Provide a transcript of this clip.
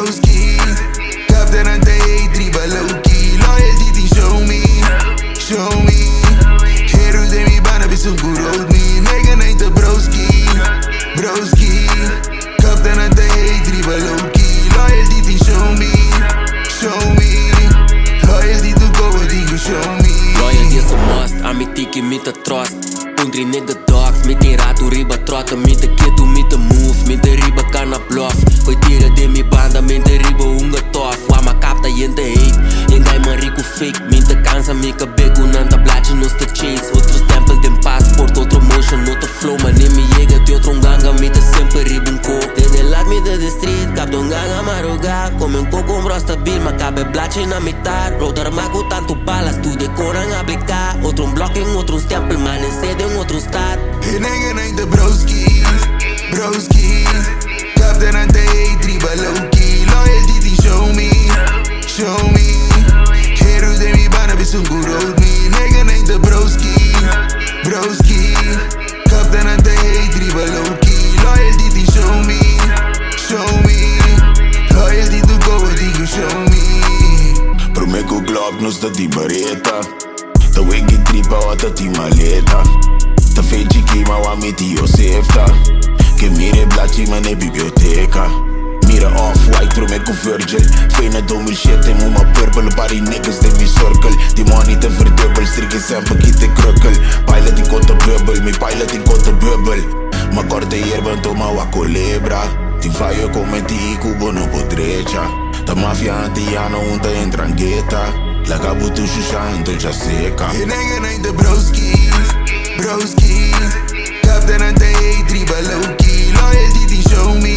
broski. Captain and they triba low-key. Loyalty thing show me. Heroes de mi bana be some good old me. Nigga ain't the broski. Captain and they triba low-key. Loyalty thing show me. Loyalty to go what you show me. Loyalty is a must, amitiki mit a trust. Undri nigga dogs, mit in ratu riba trota. Mit a kid to mit a move, mit a riba kana bluff. Hoi tira de mi banda, mit a riba unga tof. Wama capta yen de hate, yen gai mă ricu fake. Minte cansa mica begu, nanta place nu sta chase. Outro stempel din passport, outro motion, outro flow. Ma nemi jega, ti outro nganga, mit a sempre riba un co. De ne lat mi de street, cap de nganga ma roga. Come un coco un bro stabil, ma cabe blace na mitar. Roder ma cu tanto balas, tu decora în aplica. Outro un block, outro un stempel, man în sede, outro un stat. Hey nigga ain't the broski. Captain and they triba low-key. Loyalty thing show me. Heroes de mi bana be some good old me. Nigga ain't the broski. Captain and they triba low-key. Loyalty thing show me. Loyalty to go what you show me. Promeco glob nu stă di bareta. Te wegi tripa o ta ti maleta. Te feci chima o amiti o sefta. Che mire blaci ma ne biblioteca. Mira off-white, promeco Virgil. Fijne 2007, muma purple. Bari niggas de mi circle. Die money te verdubbel. Strike sempre ki te krukkel. Pilot in konta bubbel, mi pilot in konta bubbel. Ma corte hierba en toma wa culebra. Ti fallo come ti cubo no potrecha. Ta mafia antiano unta en trangueta. La cabo tu shusha entonces seca. Hey nigga ain't the broski. Captain and they triba low-key. Loyalty thing show me.